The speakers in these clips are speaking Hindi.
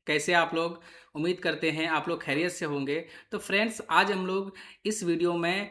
कैसे आप लोग। उम्मीद करते हैं आप लोग खैरियत से होंगे। तो फ्रेंड्स, आज हम लोग इस वीडियो में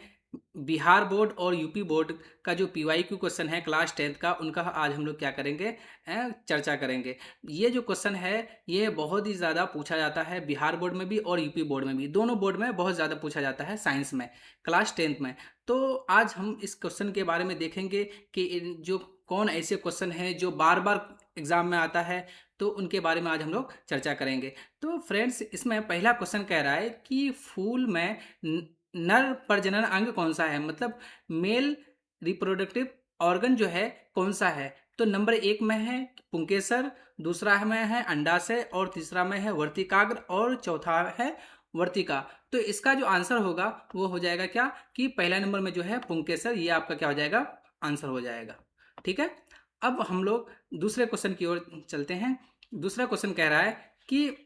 बिहार बोर्ड और यूपी बोर्ड का जो पीवाईक्यू क्वेश्चन है क्लास 10th का, उनका आज हम लोग क्या करेंगे, चर्चा करेंगे। ये जो क्वेश्चन है ये बहुत ही ज़्यादा पूछा जाता है बिहार बोर्ड में भी और यूपी बोर्ड में भी, दोनों बोर्ड में बहुत ज़्यादा पूछा जाता है साइंस में, क्लास 10th में। तो आज हम इस क्वेश्चन के बारे में देखेंगे कि जो कौन ऐसे क्वेश्चन हैं जो बार बार एग्जाम में आता है, तो उनके बारे में आज हम लोग चर्चा करेंगे। तो फ्रेंड्स, इसमें पहला क्वेश्चन कह रहा है कि फूल में नर प्रजनन अंग कौन सा है, मतलब मेल रिप्रोडक्टिव ऑर्गन जो है कौन सा है। तो नंबर 1 में है पुंकेसर, दूसरा में है अंडाशय, और तीसरा में है वर्तिकाग्र, और चौथा है वर्तिका। तो इसका जो आंसर होगा वो हो जाएगा क्या, कि पहला नंबर में जो है पुंकेसर, ये आपका क्या हो जाएगा, आंसर हो जाएगा। ठीक है। अब हम लोग दूसरे क्वेश्चन की ओर चलते हैं। दूसरा क्वेश्चन कह रहा है कि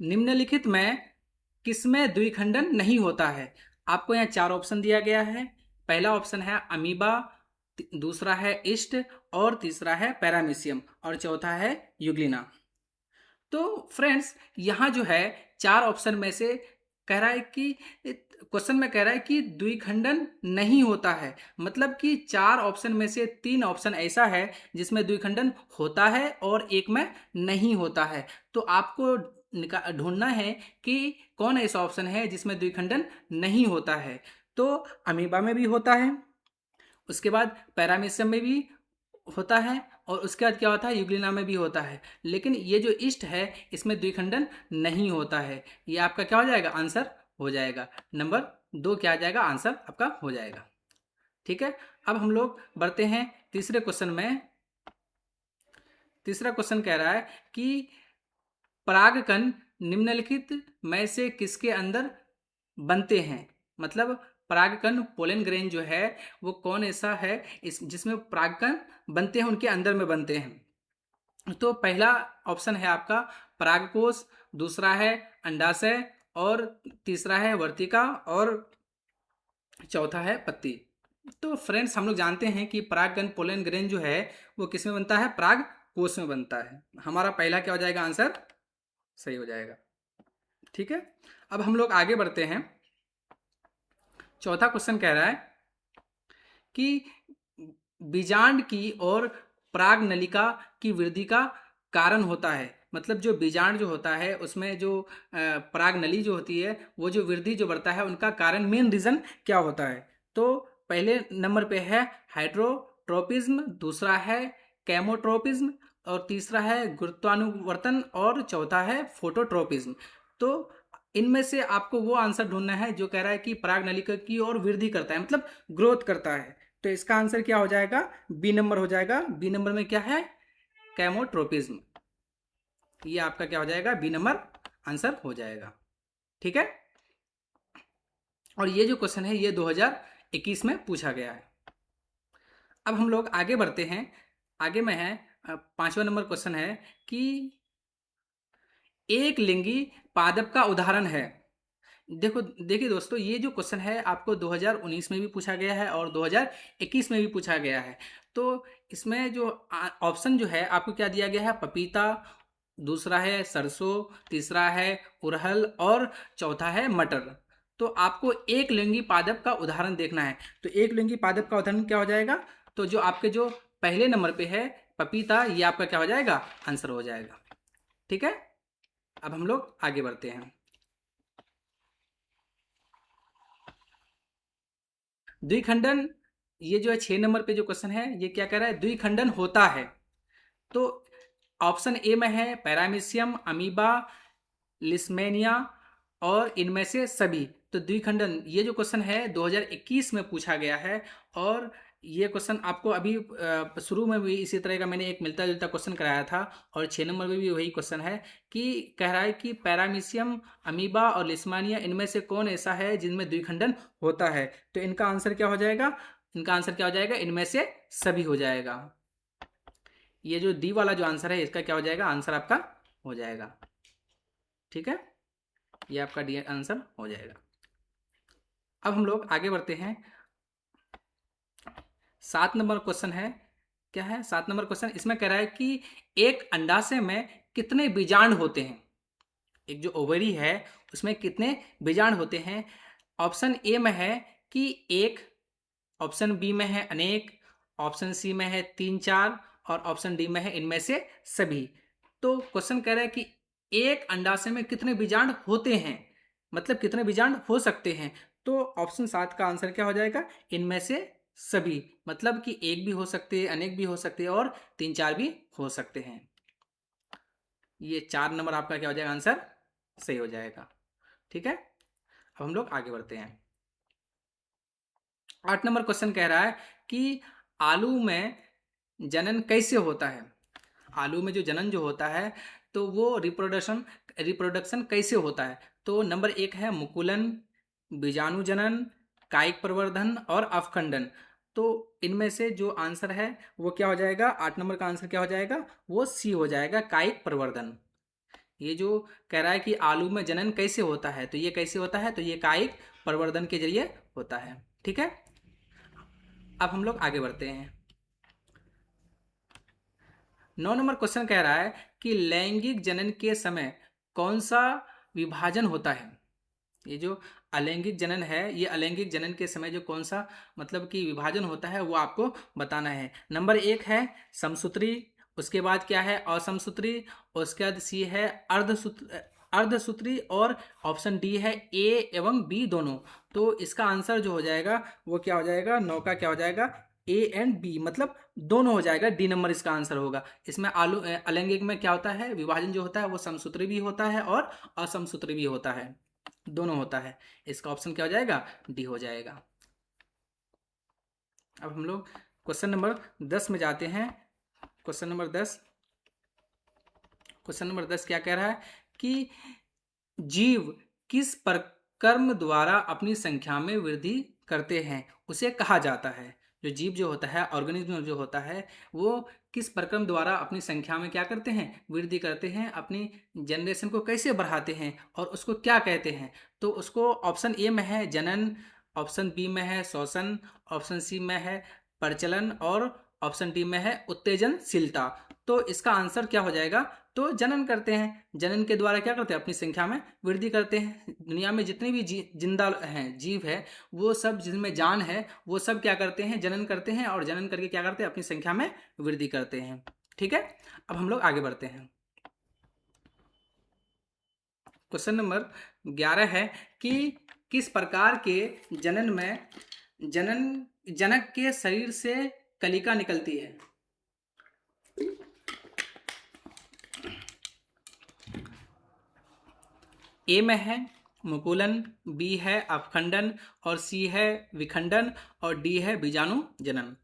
निम्नलिखित में किसमें द्विखंडन नहीं होता है। आपको यहाँ 4 ऑप्शन दिया गया है। पहला ऑप्शन है अमीबा, दूसरा है ईस्ट, और तीसरा है पैरामीशियम, और चौथा है यूग्लिना। तो फ्रेंड्स, यहाँ जो है 4 ऑप्शन में से कह रहा है कि क्वेश्चन में कह रहा है कि द्विखंडन नहीं होता है, मतलब कि 4 ऑप्शन में से 3 ऑप्शन ऐसा है जिसमें द्विखंडन होता है और एक में नहीं होता है। तो आपको ढूंढना है कि कौन ऐसा ऑप्शन है जिसमें द्विखंडन नहीं होता है। तो अमीबा में भी होता है, उसके बाद पैरामीशियम में भी होता है, और उसके बाद क्या होता है, यूग्लिना में भी होता है। लेकिन ये जो ईस्ट है इसमें द्विखंडन नहीं होता है। ये आपका क्या हो जाएगा, आंसर हो जाएगा। नंबर 2 क्या आ जाएगा, आंसर आपका हो जाएगा। ठीक है। अब हम लोग बढ़ते हैं तीसरे क्वेश्चन में। तीसरा क्वेश्चन कह रहा है कि परागकण निम्नलिखित में से किसके अंदर बनते हैं, मतलब परागकण पोलन ग्रेन जो है वो कौन ऐसा है इस जिसमें परागकण बनते हैं, उनके अंदर में बनते हैं। तो पहला ऑप्शन है आपका परागकोश, दूसरा है अंडाशय, और तीसरा है वर्तिका, और चौथा है पत्ती। तो फ्रेंड्स, हम लोग जानते हैं कि परागकण पोलन ग्रेन जो है वो किस में बनता है, पराग कोश में बनता है। हमारा पहला क्या हो जाएगा, आंसर सही हो जाएगा। ठीक है। अब हम लोग आगे बढ़ते हैं। चौथा क्वेश्चन कह रहा है कि बीजांड की और पराग नलिका की वृद्धि का कारण होता है, मतलब जो बीजांड जो होता है उसमें जो पराग नली जो होती है वो जो वृद्धि जो बढ़ता है उनका कारण, मेन रीजन क्या होता है। तो पहले नंबर पे है हाइड्रोट्रोपिज्म, दूसरा है कैमोट्रोपिज्म, और तीसरा है गुरुत्वानुवर्तन, और चौथा है फोटोट्रोपिज्म। तो इनमें से आपको वो आंसर ढूंढना है जो कह रहा है कि पराग नलिका की और वृद्धि करता है, मतलब ग्रोथ करता है। तो इसका आंसर क्या हो जाएगा, बी नंबर हो जाएगा। बी नंबर में क्या है, कैमोट्रोपिज्म। ये आपका क्या हो जाएगा, बी नंबर आंसर हो जाएगा। ठीक है। और ये जो क्वेश्चन है ये 2021 में पूछा गया है। अब हम लोग आगे बढ़ते हैं। आगे में है 5वां नंबर क्वेश्चन है कि एक लिंगी पादप का उदाहरण है। देखिए दोस्तों, ये जो क्वेश्चन है आपको 2019 में भी पूछा गया है और 2021 में भी पूछा गया है। तो इसमें जो ऑप्शन जो है आपको क्या दिया गया है, पपीता, दूसरा है सरसों, तीसरा है उड़हल, और चौथा है मटर। तो आपको एक लिंगी पादप का उदाहरण देखना है। तो एक लिंगी पादप का उदाहरण क्या हो जाएगा, तो जो आपके जो पहले नंबर पे है पपीता, ये आपका क्या हो जाएगा, आंसर हो जाएगा। ठीक है। अब हम लोग आगे बढ़ते हैं। द्विखंडन, ये जो है 6 नंबर पे जो क्वेश्चन है ये क्या कह रहा है, द्विखंडन होता है। तो ऑप्शन ए में है पैरामीशियम, अमीबा, लिस्मेनिया, और इनमें से सभी। तो द्विखंडन, ये जो क्वेश्चन है 2021 में पूछा गया है। और ये क्वेश्चन आपको अभी शुरू में भी इसी तरह का मैंने एक मिलता जुलता क्वेश्चन कराया था, और 6 नंबर में भी वही क्वेश्चन है कि कह रहा है कि पैरामीशियम, अमीबा और लिस्मानिया इनमें से कौन ऐसा है जिनमें द्विखंडन होता है। तो इनका आंसर क्या हो जाएगा, इनका आंसर क्या हो जाएगा, इनमें से सभी हो जाएगा। ये जो डी वाला जो आंसर है इसका क्या हो जाएगा, आंसर आपका हो जाएगा। ठीक है। ये आपका डी आंसर हो जाएगा। अब हम लोग आगे बढ़ते हैं। 7 नंबर क्वेश्चन है, क्या है 7 नंबर क्वेश्चन, इसमें कह रहा है कि एक अंडाशय में कितने बीजांड होते हैं? एक जो ओवरी है उसमें कितने बीजांड होते हैं? ऑप्शन ए में है कि एक, ऑप्शन बी में है अनेक, ऑप्शन सी में है तीन चार, और ऑप्शन डी में है इनमें से सभी। तो क्वेश्चन कह रहा है कि एक अंडाशय में कितने बीजांड होते हैं, मतलब कितने बीजांड हो सकते हैं। तो ऑप्शन सात का आंसर क्या हो जाएगा? इनमें से सभी, मतलब कि एक भी हो सकते हैं, अनेक भी हो सकते हैं और तीन चार भी हो सकते हैं। ये चार नंबर आपका क्या हो जाएगा? आंसर सही हो जाएगा। ठीक है, अब हम लोग आगे बढ़ते हैं। 8 नंबर क्वेश्चन कह रहा है कि आलू में जनन कैसे होता है? आलू में जो जनन जो होता है तो वो रिप्रोडक्शन रिप्रोडक्शन कैसे होता है? तो नंबर एक है मुकुलन, बीजाणु जनन, कायिक प्रवर्धन और अवखंडन। तो इनमें से जो आंसर है वो क्या हो जाएगा? 8 नंबर का आंसर क्या हो जाएगा? वो सी हो जाएगा, कायिक प्रवर्धन। ये जो कह रहा है कि आलू में जनन कैसे होता है, तो ये कैसे होता है? तो ये कायिक प्रवर्धन के जरिए होता है। ठीक है, अब हम लोग आगे बढ़ते हैं। 9 नंबर क्वेश्चन कह रहा है कि लैंगिक जनन के समय कौन सा विभाजन होता है? ये जो अलैंगिक जनन है, ये अलैंगिक जनन के समय जो कौन सा मतलब कि विभाजन होता है वो आपको बताना है। नंबर एक है समसूत्री, उसके बाद क्या है? असमसूत्री, उसके बाद सी है अर्धसूत्री, और ऑप्शन डी है ए एवं बी दोनों। तो इसका आंसर जो हो जाएगा वो क्या हो जाएगा? 9 का क्या हो जाएगा? ए एंड बी, मतलब दोनों हो जाएगा। डी नंबर इसका आंसर होगा। इसमें अलैंगिक में क्या होता है? विभाजन जो होता है वो समसूत्री भी होता है और असमसूत्री भी होता है, दोनों होता है। इसका ऑप्शन क्या हो जाएगा? डी हो जाएगा। अब हम लोग क्वेश्चन नंबर 10 में जाते हैं। क्वेश्चन नंबर 10, क्वेश्चन नंबर 10 क्या कह रहा है कि जीव किस परकर्म द्वारा अपनी संख्या में वृद्धि करते हैं, उसे कहा जाता है? जो जीव जो होता है, ऑर्गेनिज्म जो होता है, वो किस परक्रम द्वारा अपनी संख्या में क्या करते हैं? वृद्धि करते हैं, अपनी जनरेशन को कैसे बढ़ाते हैं और उसको क्या कहते हैं? तो उसको ऑप्शन ए में है जनन, ऑप्शन बी में है श्वसन, ऑप्शन सी में है प्रचलन और ऑप्शन डी में है उत्तेजनशीलता। तो इसका आंसर क्या हो जाएगा? तो जनन करते हैं, जनन के द्वारा क्या करते हैं? अपनी संख्या में वृद्धि करते हैं। दुनिया में जितने भी जिंदा हैं, जीव है, वो सब जिनमें जान है, वो सब क्या करते हैं? जनन करते हैं, और जनन करके क्या करते हैं? अपनी संख्या में वृद्धि करते हैं। ठीक है, अब हम लोग आगे बढ़ते हैं। क्वेश्चन नंबर 11 है कि किस प्रकार के जनन में जनन जनक के शरीर से कलिका निकलती है? ए में है मुकुलन, बी है अपखंडन, और सी है विखंडन, और डी है बीजाणु जनन।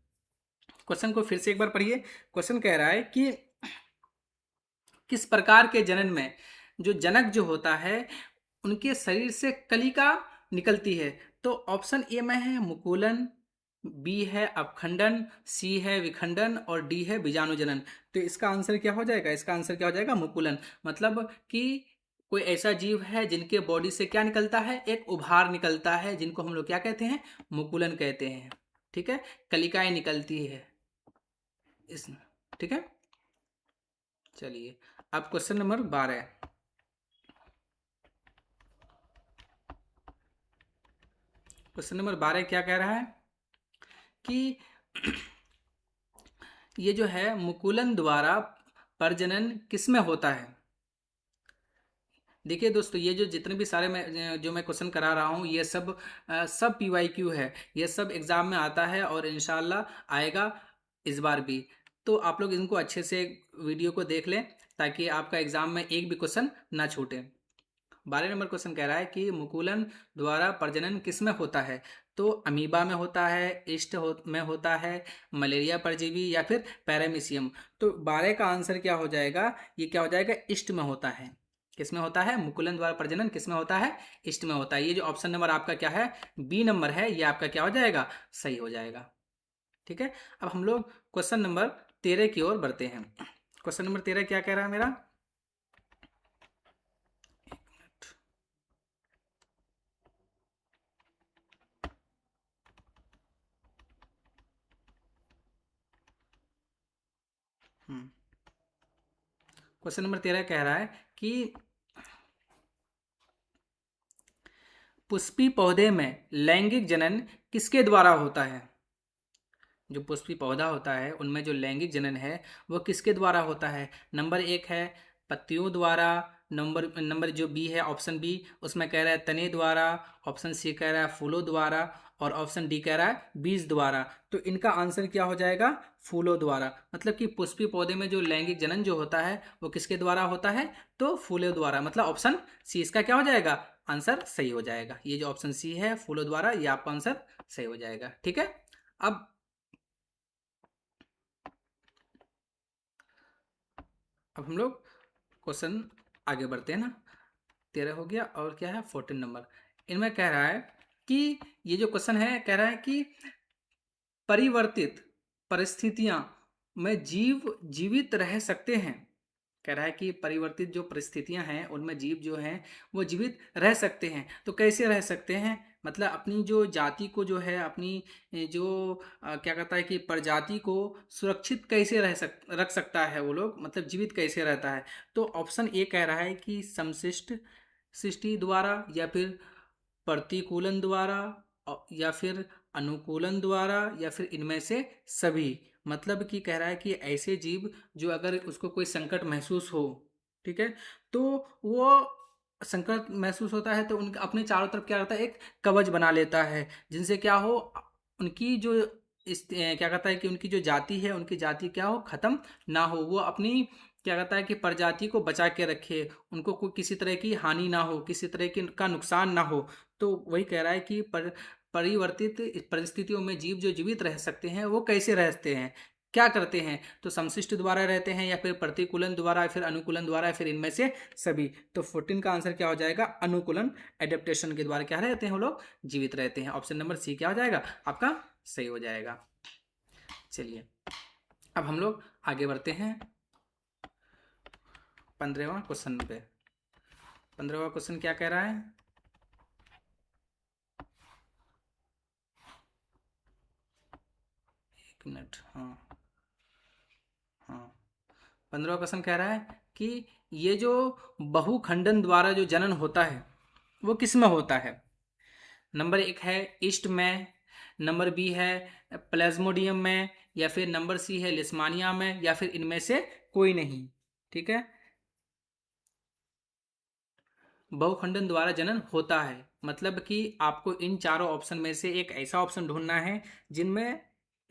क्वेश्चन को फिर से एक बार पढ़िए। क्वेश्चन कह रहा है कि किस प्रकार के जनन में जो जनक जो होता है उनके शरीर से कलिका निकलती है? तो ऑप्शन ए में है मुकुलन, बी है अपखंडन, सी है विखंडन, और डी है बीजाणु जनन। तो इसका आंसर क्या हो जाएगा? इसका आंसर क्या हो जाएगा? मुकुलन। मतलब कि कोई ऐसा जीव है जिनके बॉडी से क्या निकलता है? एक उभार निकलता है, जिनको हम लोग क्या कहते हैं? मुकुलन कहते हैं। ठीक है, कलिकाएं निकलती है इस। ठीक है, चलिए अब क्वेश्चन नंबर 12। क्वेश्चन नंबर 12 क्या कह रहा है कि ये जो है मुकुलन द्वारा प्रजनन किसमें होता है? देखिए दोस्तों, ये जो जितने भी सारे मैं क्वेश्चन करा रहा हूँ, ये सब सब पीवाईक्यू है। ये सब एग्जाम में आता है और इंशाल्लाह आएगा इस बार भी। तो आप लोग इनको अच्छे से वीडियो को देख लें ताकि आपका एग्जाम में एक भी क्वेश्चन ना छूटे। 12 नंबर क्वेश्चन कह रहा है कि मुकुलन द्वारा प्रजनन किस में होता है? तो अमीबा में होता है, में होता है, मलेरिया परजीवी, या फिर पैरामीशियम। तो 12 का आंसर क्या हो जाएगा? ये क्या हो जाएगा? इष्ट में होता है। किस में होता है? मुकुलन द्वारा प्रजनन किस में होता है? इष्ट में होता है। ये जो ऑप्शन नंबर आपका क्या है? बी नंबर है, ये आपका क्या हो जाएगा? सही हो जाएगा। ठीक है, अब हम लोग क्वेश्चन नंबर 13 की ओर बढ़ते हैं। क्वेश्चन नंबर 13 क्या कह रहा है मेरा? क्वेश्चन नंबर 13 कह रहा है कि पुष्पी पौधे में लैंगिक जनन किसके द्वारा होता है। जो पुष्पी पौधा होता है उनमें जो लैंगिक जनन है वो किसके द्वारा होता है। नंबर 1 है पत्तियों द्वारा, नंबर नंबर जो बी है ऑप्शन बी, उसमें कह रहा है तने द्वारा, ऑप्शन सी कह रहा है फूलों द्वारा, और ऑप्शन डी कह रहा है बीज द्वारा। तो इनका आंसर क्या हो जाएगा, फूलों द्वारा। मतलब कि पुष्पी पौधे में जो लैंगिक जनन जो होता है वो किसके द्वारा होता है, तो फूलों द्वारा। मतलब ऑप्शन सी इसका क्या हो जाएगा, आंसर सही हो जाएगा। ये जो ऑप्शन सी है फूलों द्वारा, ये आपका आंसर सही हो जाएगा। ठीक है, अब हम लोग क्वेश्चन आगे बढ़ते हैं ना। 13 हो गया, और क्या है 14 नंबर। इनमें कह रहा है कि ये जो क्वेश्चन है कह रहा है कि परिवर्तित परिस्थितियां में जीव जीवित रह सकते हैं। कह रहा है कि परिवर्तित जो परिस्थितियां हैं उनमें जीव जो हैं वो जीवित रह सकते हैं। तो कैसे रह सकते हैं, मतलब अपनी जो जाति को जो है, अपनी जो क्या कहता है कि प्रजाति को सुरक्षित कैसे रख सकता है वो लोग, मतलब जीवित कैसे रहता है। तो ऑप्शन ए कह रहा है कि समशिष्ट सृष्टि द्वारा, या फिर प्रतिकूलन द्वारा, या फिर अनुकूलन द्वारा, या फिर इनमें से सभी। मतलब कि कह रहा है कि ऐसे जीव जो अगर उसको कोई संकट महसूस हो, ठीक है, तो वो संकट महसूस होता है तो उनके अपने चारों तरफ क्या करता है, एक कवच बना लेता है, जिनसे क्या हो, उनकी जो क्या कहता है कि उनकी जो जाति है, उनकी जाति क्या हो, खत्म ना हो। वो अपनी क्या कहता है कि प्रजाति को बचा के रखे, उनको कोई किसी तरह की हानि ना हो, किसी तरह की का नुकसान ना हो। तो वही कह रहा है कि परिवर्तित परिस्थितियों में जीव जो जीवित रह सकते हैं वो कैसे रहते हैं, क्या करते हैं। तो समशिष्ट द्वारा रहते हैं, या फिर प्रतिकूलन द्वारा, या फिर अनुकूलन द्वारा, या फिर इनमें से सभी। तो 14 का आंसर क्या हो जाएगा, अनुकूलन, एडेप्टेशन के द्वारा क्या रहते हैं वो लोग, जीवित रहते हैं। ऑप्शन नंबर सी क्या हो जाएगा आपका, सही हो जाएगा। चलिए अब हम लोग आगे बढ़ते हैं 15वां क्वेश्चन पे। 15वां क्वेश्चन क्या कह रहा है, एक मिनट, हाँ हाँ, 15वां क्वेश्चन कह रहा है कि ये जो बहुखंडन द्वारा जो जनन होता है वो किस में होता है। नंबर 1 है ईस्ट में, नंबर बी है प्लाज्मोडियम में, या फिर नंबर सी है लिस्मानिया में, या फिर इनमें से कोई नहीं। ठीक है, बहुखंडन द्वारा जनन होता है, मतलब कि आपको इन चारों ऑप्शन में से एक ऐसा ऑप्शन ढूंढना है जिनमें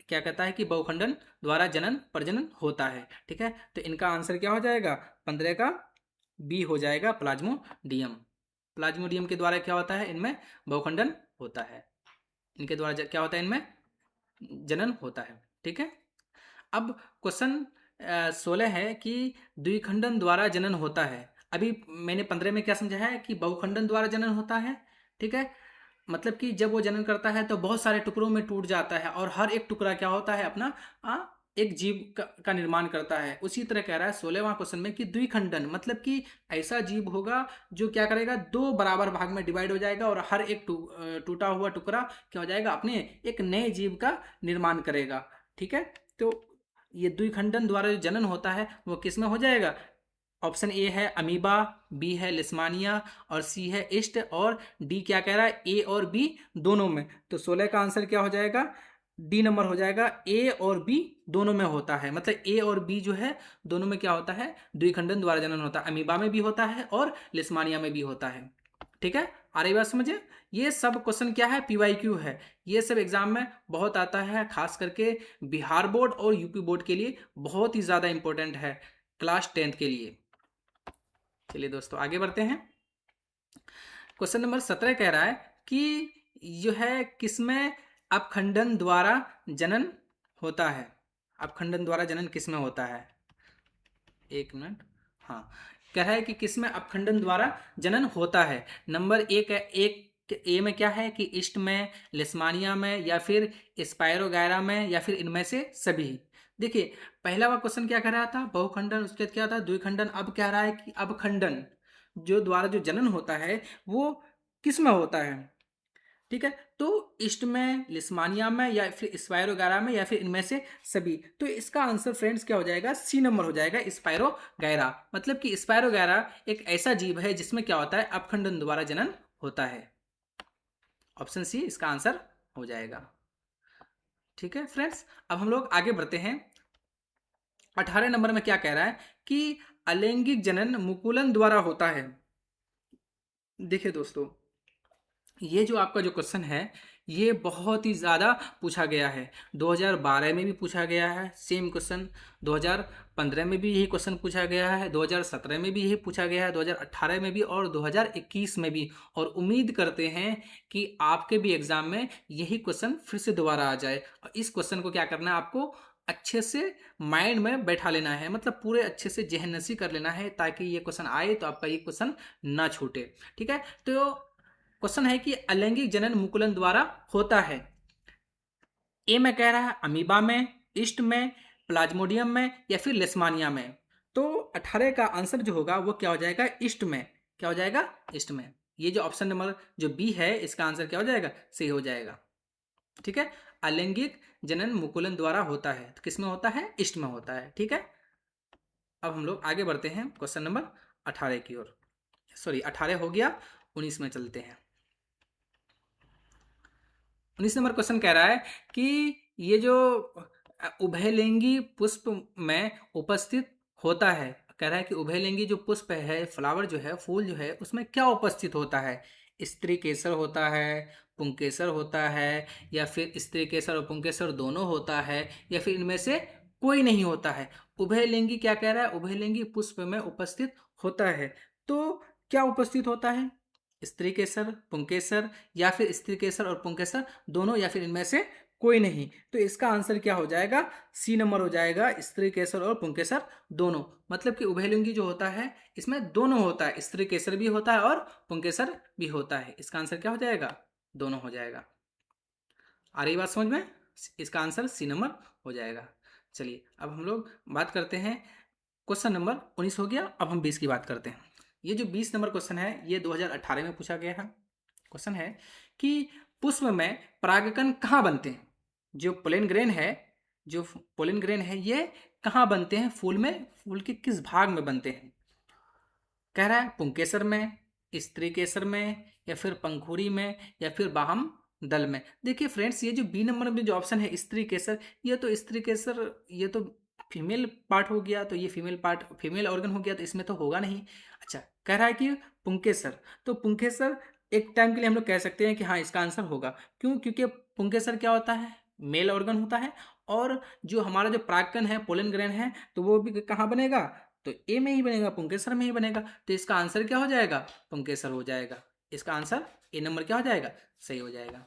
क्या कहता है कि बहुखंडन द्वारा जनन प्रजनन होता है। ठीक है, तो इनका आंसर क्या हो जाएगा, 15 का बी हो जाएगा, प्लाज्मोडियम। प्लाज्मोडियम के द्वारा क्या होता है, इनमें बहुखंडन होता है, इनके द्वारा क्या होता है, इनमें जनन होता है। ठीक है, अब क्वेश्चन 16 है कि द्विखंडन द्वारा जनन होता है। अभी मैंने 15 में क्या समझाया है कि बहुखंडन द्वारा जनन होता है। ठीक है, मतलब कि जब वो जनन करता है तो बहुत सारे टुकड़ों में टूट जाता है, और हर एक टुकड़ा क्या होता है, अपना एक जीव का निर्माण करता है। उसी तरह कह रहा है 16वां क्वेश्चन में कि द्विखंडन मतलब कि ऐसा जीव होगा जो क्या करेगा, दो बराबर भाग में डिवाइड हो जाएगा, और हर एक टूटा हुआ टुकड़ा क्या हो जाएगा, अपने एक नए जीव का निर्माण करेगा। ठीक है, तो ये द्विखंडन द्वारा जो जनन होता है वो किस में हो जाएगा। ऑप्शन ए है अमीबा, बी है लिस्मानिया, और सी है ईस्ट, और डी क्या कह रहा है, ए और बी दोनों में। तो 16 का आंसर क्या हो जाएगा, डी नंबर हो जाएगा। ए और बी दोनों में होता है, मतलब ए और बी जो है दोनों में क्या होता है, द्विखंडन द्वारा जनन होता है। अमीबा में भी होता है और लिस्मानिया में भी होता है। ठीक है, आ रही बात समझे। ये सब क्वेश्चन क्या है, पीवाईक्यू है। ये सब एग्जाम में बहुत आता है, खास करके बिहार बोर्ड और यूपी बोर्ड के लिए बहुत ही ज़्यादा इंपॉर्टेंट है, क्लास 10th के लिए। चलिए दोस्तों आगे बढ़ते हैं। क्वेश्चन नंबर 17 कह रहा है कि जो है किसमें अपखंडन द्वारा जनन होता है। अपखंडन द्वारा जनन किसमें होता है, एक मिनट, हाँ, कह रहा है कि किसमें अपखंडन द्वारा जनन होता है। नंबर एक ए में क्या है कि ईस्ट में, लिस्मानिया में, या फिर स्पायरोगैरा में, या फिर इनमें से सभी। देखिए पहला वाला क्वेश्चन क्या कह रहा था, बहुखंडन, उसके बाद क्या था द्विखंडन। अब कह रहा है कि अपखंडन जो द्वारा जो जनन होता है वो किस में होता है। ठीक है, तो ईस्ट में, लिस्मानिया में, या फिर स्पायरोगैरा में, या फिर इनमें से सभी। तो इसका आंसर फ्रेंड्स क्या हो जाएगा, सी नंबर हो जाएगा, स्पायरोगैरा। मतलब कि स्पायरोगैरा एक ऐसा जीव है जिसमें क्या होता है, अपखंडन द्वारा जनन होता है। ऑप्शन सी इसका आंसर हो जाएगा। ठीक है फ्रेंड्स, अब हम लोग आगे बढ़ते हैं। 18 नंबर में क्या कह रहा है कि अलैंगिक जनन मुकुलन द्वारा होता है। देखिए दोस्तों, ये जो आपका जो क्वेश्चन है ये बहुत ही ज़्यादा पूछा गया है। 2012 में भी पूछा गया है सेम क्वेश्चन, 2015 में भी यही क्वेश्चन पूछा गया है, 2017 में भी यही पूछा गया है, 2018 में भी और 2021 में भी। और उम्मीद करते हैं कि आपके भी एग्ज़ाम में यही क्वेश्चन फिर से दोबारा आ जाए। और इस क्वेश्चन को क्या करना है, आपको अच्छे से माइंड में बैठा लेना है, मतलब पूरे अच्छे से जहनसी कर लेना है, ताकि ये क्वेश्चन आए तो आपका ये क्वेश्चन ना छूटे। ठीक है, तो क्वेश्चन है कि अलैंगिक जनन मुकुलन द्वारा होता है। ए में कह रहा है अमीबा में, ईस्ट में, प्लाज्मोडियम में, या फिर लेस्मानिया में। तो 18 का आंसर जो होगा वो क्या हो जाएगा, ईस्ट में। क्या हो जाएगा, ईस्ट में। ये जो ऑप्शन नंबर जो बी है इसका आंसर क्या हो जाएगा, सही हो जाएगा। ठीक है, अलैंगिक जनन मुकुलन द्वारा होता है, तो किस में होता है, ईस्ट में होता है। ठीक है, अब हम लोग आगे बढ़ते हैं क्वेश्चन नंबर 18 की ओर। सॉरी 18 हो गया, 19 में चलते हैं। 19 नंबर क्वेश्चन कह रहा है कि ये जो उभयलिंगी पुष्प में उपस्थित होता है, कह रहा है कि उभयलिंगी जो पुष्प है, फ्लावर जो है, फूल जो है, उसमें क्या उपस्थित होता है। स्त्री केसर होता है, पुंकेसर होता है, या फिर स्त्री केसर और पुंकेसर दोनों होता है, या फिर इनमें से कोई नहीं होता है। उभयलिंगी क्या कह रहा है, उभयलिंगी पुष्प में उपस्थित होता है। तो क्या उपस्थित होता है, स्त्री केसर, पुंकेसर, या फिर स्त्री केसर और पुंकेसर दोनों, या फिर इनमें से कोई नहीं। तो इसका आंसर क्या हो जाएगा, सी नंबर हो जाएगा, स्त्री केसर और पुंकेसर दोनों। मतलब कि उभयलिंगी जो होता है इसमें दोनों होता है, स्त्री केसर भी होता है और पुंकेसर भी होता है। इसका आंसर क्या हो जाएगा, दोनों हो जाएगा। आ रही बात समझ में, इसका आंसर सी नंबर हो जाएगा। चलिए अब हम लोग बात करते हैं, क्वेश्चन नंबर 19 हो गया, अब हम 20 की बात करते हैं। ये जो 20 नंबर क्वेश्चन है ये 2018 में पूछा गया है। क्वेश्चन है कि पुष्प में परागकण कहाँ बनते हैं। जो पोलन ग्रेन है, जो पोलन ग्रेन है ये कहाँ बनते हैं, फूल में, फूल के किस भाग में बनते हैं। कह रहा है पुंकेसर में, स्त्री केसर में, या फिर पंखुड़ी में, या फिर बाहम दल में। देखिए फ्रेंड्स, ये जो बी नंबर में जो ऑप्शन है स्त्री केसर, ये तो स्त्री केसर ये तो फीमेल पार्ट हो गया, तो ये फीमेल पार्ट, फीमेल ऑर्गन हो गया, तो इसमें तो होगा नहीं। अच्छा, कह रहा है कि पुंकेसर, तो पुंकेसर एक टाइम के लिए हम लोग कह सकते हैं कि हाँ इसका आंसर होगा। क्यों, क्योंकि पुंकेसर क्या होता है, मेल ऑर्गन होता है, और जो हमारा जो परागकण है, पोलन ग्रेन है, तो वो भी कहाँ बनेगा, तो ए में ही बनेगा, पुंकेसर में ही बनेगा। तो इसका आंसर क्या हो जाएगा, पुंकेसर हो जाएगा। इसका आंसर ए नंबर क्या हो जाएगा, सही हो जाएगा।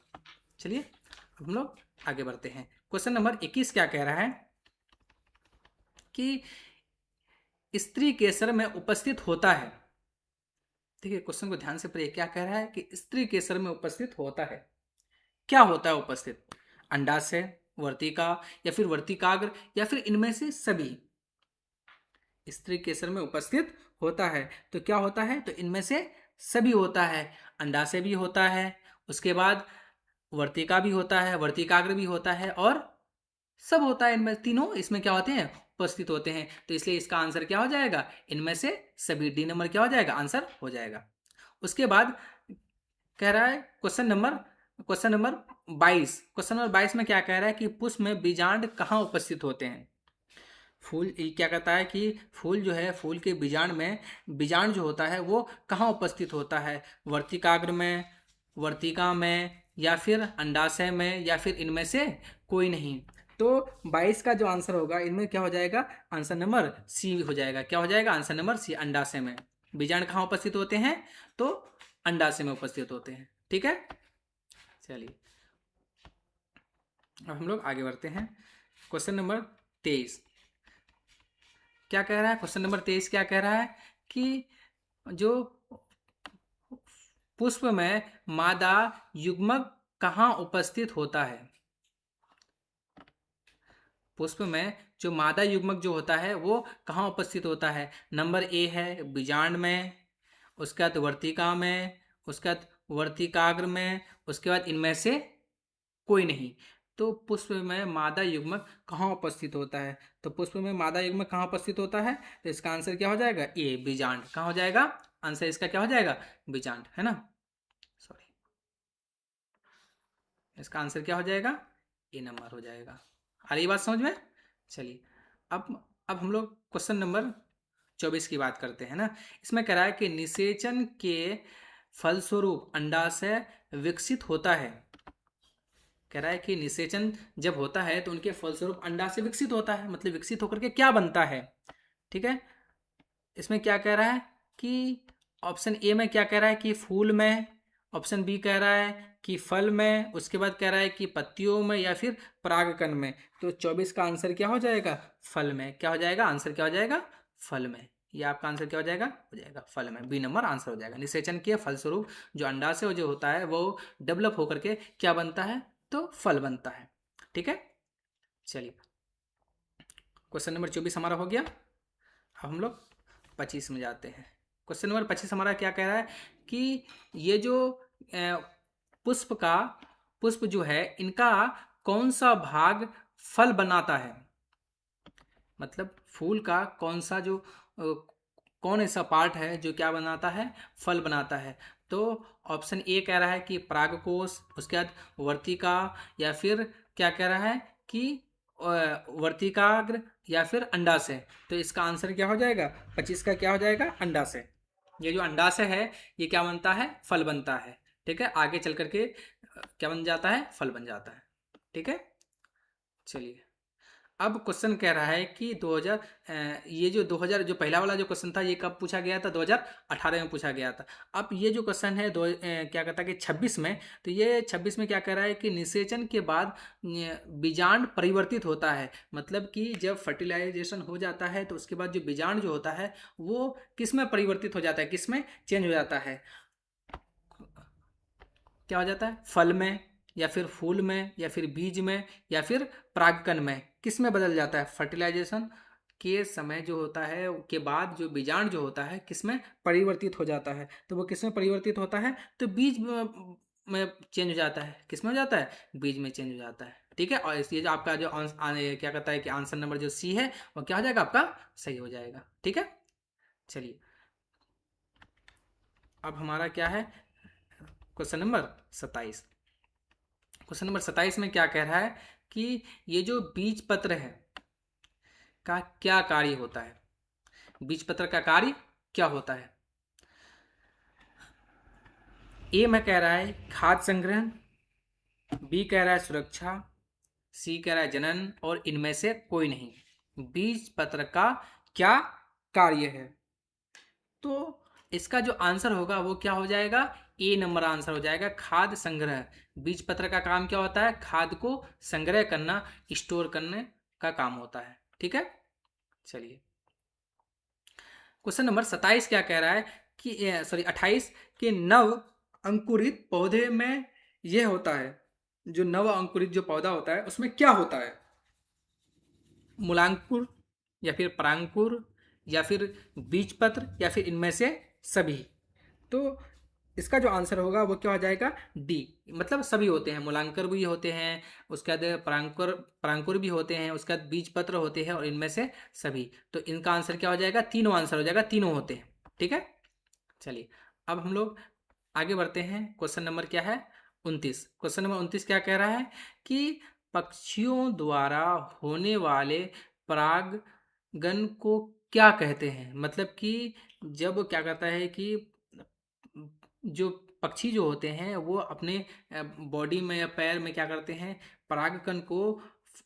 चलिए अब हम लोग आगे बढ़ते हैं। क्वेश्चन नंबर 21 क्या कह रहा है कि स्त्री केसर में उपस्थित होता है। देखिए क्वेश्चन को ध्यान से पढ़िए, क्या कह रहा है कि स्त्री केसर में उपस्थित होता है। क्या होता है उपस्थित, अंडाशय, वर्तिका, या फिर वर्तिकाग्र, या फिर इनमें से सभी। स्त्री केसर में उपस्थित होता है तो क्या होता है, तो इनमें से सभी होता है। अंडाशय भी होता है, उसके बाद वर्तिका भी होता है, वर्तिकाग्र भी होता है, और सब होता है। इनमें तीनों इसमें क्या होते हैं, उपस्थित होते हैं। तो इसलिए इसका आंसर क्या हो जाएगा, इनमें से सभी, डी नंबर क्या हो जाएगा, आंसर हो जाएगा। उसके बाद कह रहा है क्वेश्चन नंबर 22। क्वेश्चन नंबर 22 में क्या कह रहा है कि पुष्प में बीजांड कहाँ उपस्थित होते हैं। फूल ये क्या कहता है कि फूल जो है, फूल के बीजांड में, बीजांड जो होता है वो कहाँ उपस्थित होता है, वर्तिकाग्र में, वर्तिका में, या फिर अंडाशय में, या फिर इनमें से कोई नहीं। तो 22 का जो आंसर होगा इनमें क्या हो जाएगा, आंसर नंबर सी हो जाएगा। क्या हो जाएगा, आंसर नंबर सी, अंडाशय में। बीजांड कहाँ उपस्थित होते हैं, तो अंडाशय में उपस्थित होते हैं। ठीक है, चलिए अब हम लोग आगे बढ़ते हैं। क्वेश्चन नंबर 23 क्या कह रहा है, क्वेश्चन नंबर 23 क्या कह रहा है कि जो पुष्प में मादा युग्मक कहाँ उपस्थित होता है। पुष्प में जो मादा युग्मक जो होता है वो कहाँ उपस्थित होता है। नंबर ए है बीजांड में, उसके बाद वर्तिका में, उसके बाद वर्तिकाग्र में, उसके बाद इनमें से कोई नहीं। तो पुष्प में मादा युग्मक कहाँ उपस्थित होता है? तो पुष्प में मादा युग्मक कहाँ उपस्थित होता है? तो इसका आंसर क्या हो जाएगा? ए, बीजांड। कहाँ हो जाएगा आंसर इसका? क्या हो जाएगा? बीजांड, है ना। सॉरी, इसका आंसर क्या हो जाएगा? ए नंबर हो जाएगा। आ रही बात समझ में? चलिए, अब हम लोग क्वेश्चन नंबर 24 की बात करते हैं ना। इसमें कह रहा है कि निषेचन के फलस्वरूप अंडाशय विकसित होता है। कह रहा है कि निषेचन जब होता है तो उनके फलस्वरूप अंडाशय विकसित होता है, मतलब विकसित होकर के क्या बनता है। ठीक है, इसमें क्या कह रहा है कि ऑप्शन ए में क्या कह रहा है कि फूल में, ऑप्शन बी कह रहा है कि फल में, उसके बाद कह रहा है कि पत्तियों में या फिर परागकण में। तो 24 का आंसर क्या हो जाएगा? फल में। क्या हो जाएगा आंसर? क्या हो जाएगा? फल में। ये आपका आंसर क्या हो जाएगा फल में। बी नंबर आंसर हो जाएगा। निषेचन के फलस्वरूप जो अंडाशय जो होता है वो डेवलप होकर के क्या बनता है? तो फल बनता है। ठीक है, चलिए, क्वेश्चन नंबर 24 हमारा हो गया। अब हम लोग 25 में जाते हैं। क्वेश्चन नंबर 25 हमारा क्या कह रहा है कि ये जो पुष्प जो है इनका कौन सा भाग फल बनाता है? मतलब फूल का कौन सा जो कौन ऐसा पार्ट है जो क्या बनाता है? फल बनाता है। तो ऑप्शन ए कह रहा है कि परागकोश, उसके बाद वर्तिका, या फिर क्या कह रहा है कि वर्तिकाग्र, या फिर अंडाशय। तो इसका आंसर क्या हो जाएगा? 25 का क्या हो जाएगा? अंडाशय। ये जो अंडाशय है ये क्या बनता है? फल बनता है। ठीक है, आगे चल करके क्या बन जाता है? फल बन जाता है। ठीक है, चलिए, अब क्वेश्चन कह रहा है कि 2000 ये जो 2000 जो पहला वाला जो क्वेश्चन था ये कब पूछा गया था? 2018 में पूछा गया था। अब ये जो क्वेश्चन है क्या कहता है कि 26 में, तो ये 26 में क्या कह रहा है कि निषेचन के बाद बीजांड परिवर्तित होता है। मतलब कि जब फर्टिलाइजेशन हो जाता है तो उसके बाद जो बीजांड जो होता है वो किस में परिवर्तित हो जाता है? किस में चेंज हो जाता है? क्या हो जाता है? फल में, या फिर फूल में, या फिर बीज में, या फिर परागकण में? किस में बदल जाता है? फर्टिलाइजेशन के समय जो होता है के बाद जो बीजांड जो होता है किस में परिवर्तित हो जाता है? तो वो किस में परिवर्तित होता है? तो बीज में चेंज हो जाता है। किस में हो जाता है? बीज में चेंज हो जाता है। ठीक है, और इसलिए जो आपका जो क्या कहता है कि आंसर नंबर जो सी है वो क्या हो जाएगा? आपका सही हो जाएगा। ठीक है, चलिए, अब हमारा क्या है? Question number 27। क्वेश्चन नंबर 27 में क्या कह रहा है कि ये जो बीज पत्र है का क्या कार्य होता है? बीज पत्र का कार्य क्या होता है? ए में कह रहा है खाद्य संग्रहण, बी कह रहा है सुरक्षा, सी कह रहा है जनन, और इनमें से कोई नहीं। बीज पत्र का क्या कार्य है? तो इसका जो आंसर होगा वो क्या हो जाएगा? ए नंबर आंसर हो जाएगा, खाद्य संग्रह। बीज पत्र का काम क्या होता है? खाद्य को संग्रह करना, स्टोर करने का काम होता है। ठीक है, चलिए, क्वेश्चन नंबर 27 क्या कह रहा है कि सॉरी 28, कि नव अंकुरित पौधे में यह होता है, जो नव अंकुरित जो पौधा होता है उसमें क्या होता है? मूलांकुर, या फिर परांकुर, या फिर बीजपत्र, या फिर इनमें से सभी। तो इसका जो आंसर होगा वो क्या हो जाएगा? डी। मतलब सभी होते हैं, मूलांकर भी होते हैं, उसके बाद परांकुर परांकुर भी होते हैं, उसके बाद बीज पत्र होते हैं, और इनमें से सभी। तो इनका आंसर क्या हो जाएगा? तीनों आंसर हो जाएगा, तीनों होते हैं। ठीक है, चलिए, अब हम लोग आगे बढ़ते हैं। क्वेश्चन नंबर क्या है? 29। क्वेश्चन नंबर 29 क्या कह रहा है कि पक्षियों द्वारा होने वाले परागण को क्या कहते हैं? मतलब कि जब क्या कहता है कि जो पक्षी जो होते हैं वो अपने बॉडी में या पैर में क्या करते हैं? परागकण को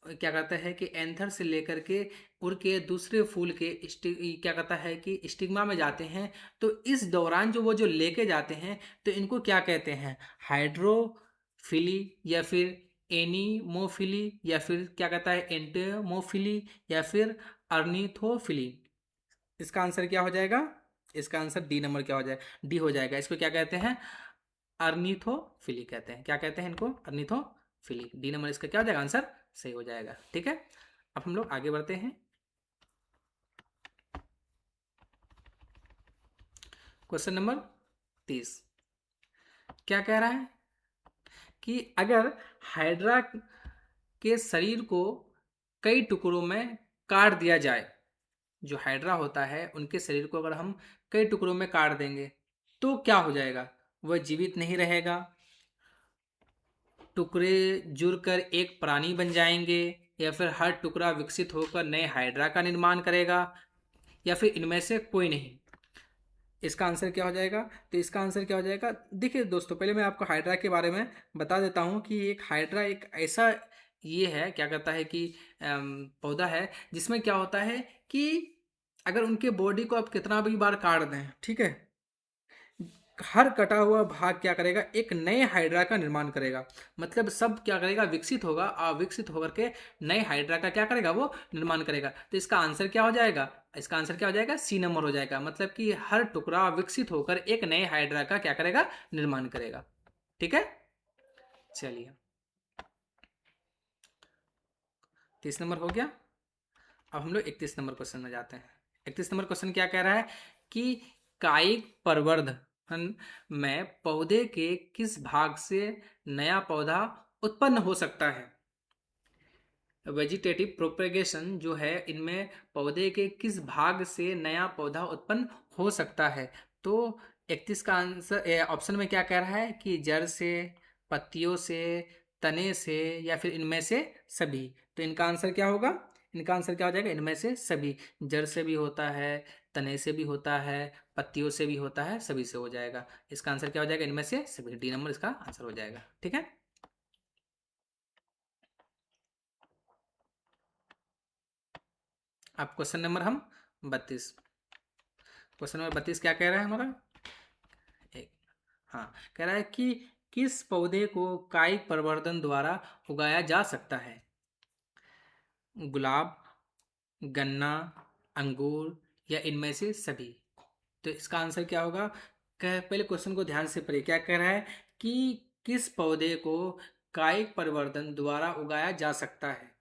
क्या करता है कि एंथर से लेकर के उड़ के दूसरे फूल के क्या कहता है कि स्टिग्मा में जाते हैं। तो इस दौरान जो वो जो लेके जाते हैं तो इनको क्या कहते हैं? हाइड्रोफिली, या फिर एनीमोफिली, या फिर क्या कहता है एंटेमोफिली, या फिर अर्निथोफिली। इसका आंसर क्या हो जाएगा? इसका आंसर डी नंबर क्या हो जाएगा? डी हो जाएगा। इसको क्या कहते हैं? अर्निथोफिली कहते हैं। क्या कहते हैं इनको? अर्निथोफिली। डी नंबर इसका क्या हो जाएगा? आंसर सही हो जाएगा। ठीक है, अब हम लोग आगे बढ़ते हैं। क्वेश्चन नंबर 30 क्या कह रहा है कि अगर हाइड्रा के शरीर को कई टुकड़ों में काट दिया जाए, जो हाइड्रा होता है उनके शरीर को अगर हम कई टुकड़ों में काट देंगे तो क्या हो जाएगा? वह जीवित नहीं रहेगा, टुकड़े जुड़कर एक प्राणी बन जाएंगे, या फिर हर टुकड़ा विकसित होकर नए हाइड्रा का निर्माण करेगा, या फिर इनमें से कोई नहीं। इसका आंसर क्या हो जाएगा? तो इसका आंसर क्या हो जाएगा, देखिए दोस्तों, पहले मैं आपको हाइड्रा के बारे में बता देता हूँ कि एक हाइड्रा एक ऐसा ये है, क्या कहता है कि पौधा है जिसमें क्या होता है कि अगर उनके बॉडी को आप कितना भी बार काट दें, ठीक है, हर कटा हुआ भाग क्या करेगा, एक नए हाइड्रा का निर्माण करेगा। मतलब सब क्या करेगा, विकसित होगा और विकसित होकर के नए हाइड्रा का क्या करेगा, वो निर्माण करेगा। तो इसका आंसर क्या हो जाएगा? इसका आंसर क्या हो जाएगा? सी नंबर हो जाएगा। मतलब कि हर टुकड़ा विकसित होकर एक नए हाइड्रा का क्या करेगा, निर्माण करेगा। ठीक है, चलिए 30 नंबर हो गया। अब हम लोग 31 नंबर क्वेश्चन में जाते हैं। 31 नंबर क्वेश्चन क्या कह रहा है कि कायिक प्रवर्धन में पौधे के किस भाग से नया पौधा उत्पन्न हो सकता है? वेजिटेटिव प्रोपेगेशन जो है, इनमें पौधे के किस भाग से नया पौधा उत्पन्न हो सकता है? तो 31 का आंसर ऑप्शन में क्या कह रहा है कि जड़ से, पत्तियों से, तने से, या फिर इनमें से सभी। तो इनका आंसर क्या होगा? इनका आंसर क्या हो जाएगा? इनमें से सभी। जड़ से भी होता है, तने से भी होता है, पत्तियों से भी होता है, सभी से हो जाएगा। इसका आंसर क्या हो जाएगा? इनमें से सभी। डी नंबर इसका आंसर हो जाएगा। ठीक है, अब क्वेश्चन नंबर हम 32, क्वेश्चन नंबर 32 क्या कह रहा है हमारा? एक, हाँ, कह रहा है कि किस पौधे को कायिक प्रवर्धन द्वारा उगाया जा सकता है? गुलाब, गन्ना, अंगूर, या इनमें से सभी। तो इसका आंसर क्या होगा? पहले क्वेश्चन को ध्यान से पढ़िए। क्या कह रहा है कि किस पौधे को कायिक प्रवर्धन द्वारा उगाया जा सकता है?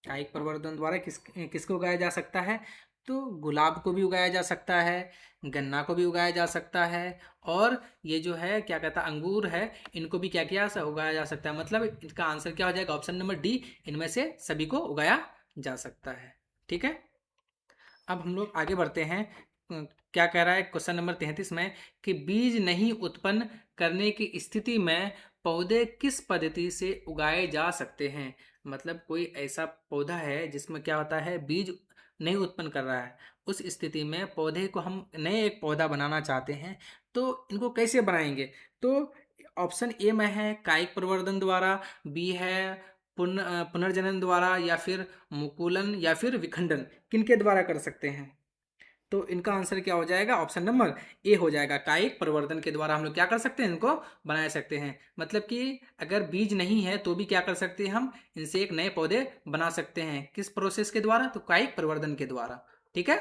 कायिक प्रवर्धन द्वारा किसको उगाया जा सकता है? तो गुलाब को भी उगाया जा सकता है, गन्ना को भी उगाया जा सकता है, और ये जो है क्या कहता है, अंगूर है, इनको भी क्या किया उगाया जा सकता है। मतलब इसका आंसर क्या हो जाएगा? ऑप्शन नंबर डी, इनमें से सभी को उगाया जा सकता है। ठीक है, अब हम लोग आगे बढ़ते हैं। क्या कह रहा है क्वेश्चन नंबर 33 में कि बीज नहीं उत्पन्न करने की स्थिति में पौधे किस पद्धति से उगाए जा सकते हैं? मतलब कोई ऐसा पौधा है जिसमें क्या होता है, बीज नहीं उत्पन्न कर रहा है, उस स्थिति में पौधे को हम नए एक पौधा बनाना चाहते हैं, तो इनको कैसे बनाएंगे? तो ऑप्शन ए में है कायिक प्रवर्धन द्वारा, बी है पुनर्जनन द्वारा, या फिर मुकुलन, या फिर विखंडन, किनके द्वारा कर सकते हैं? तो इनका आंसर क्या हो जाएगा? ऑप्शन नंबर ए हो जाएगा। कायिक प्रवर्धन के द्वारा हम लोग क्या कर सकते हैं, इनको बना सकते हैं। मतलब कि अगर बीज नहीं है तो भी क्या कर सकते हैं, हम इनसे एक नए पौधे बना सकते हैं। किस प्रोसेस के द्वारा? तो कायिक प्रवर्धन के द्वारा। ठीक है,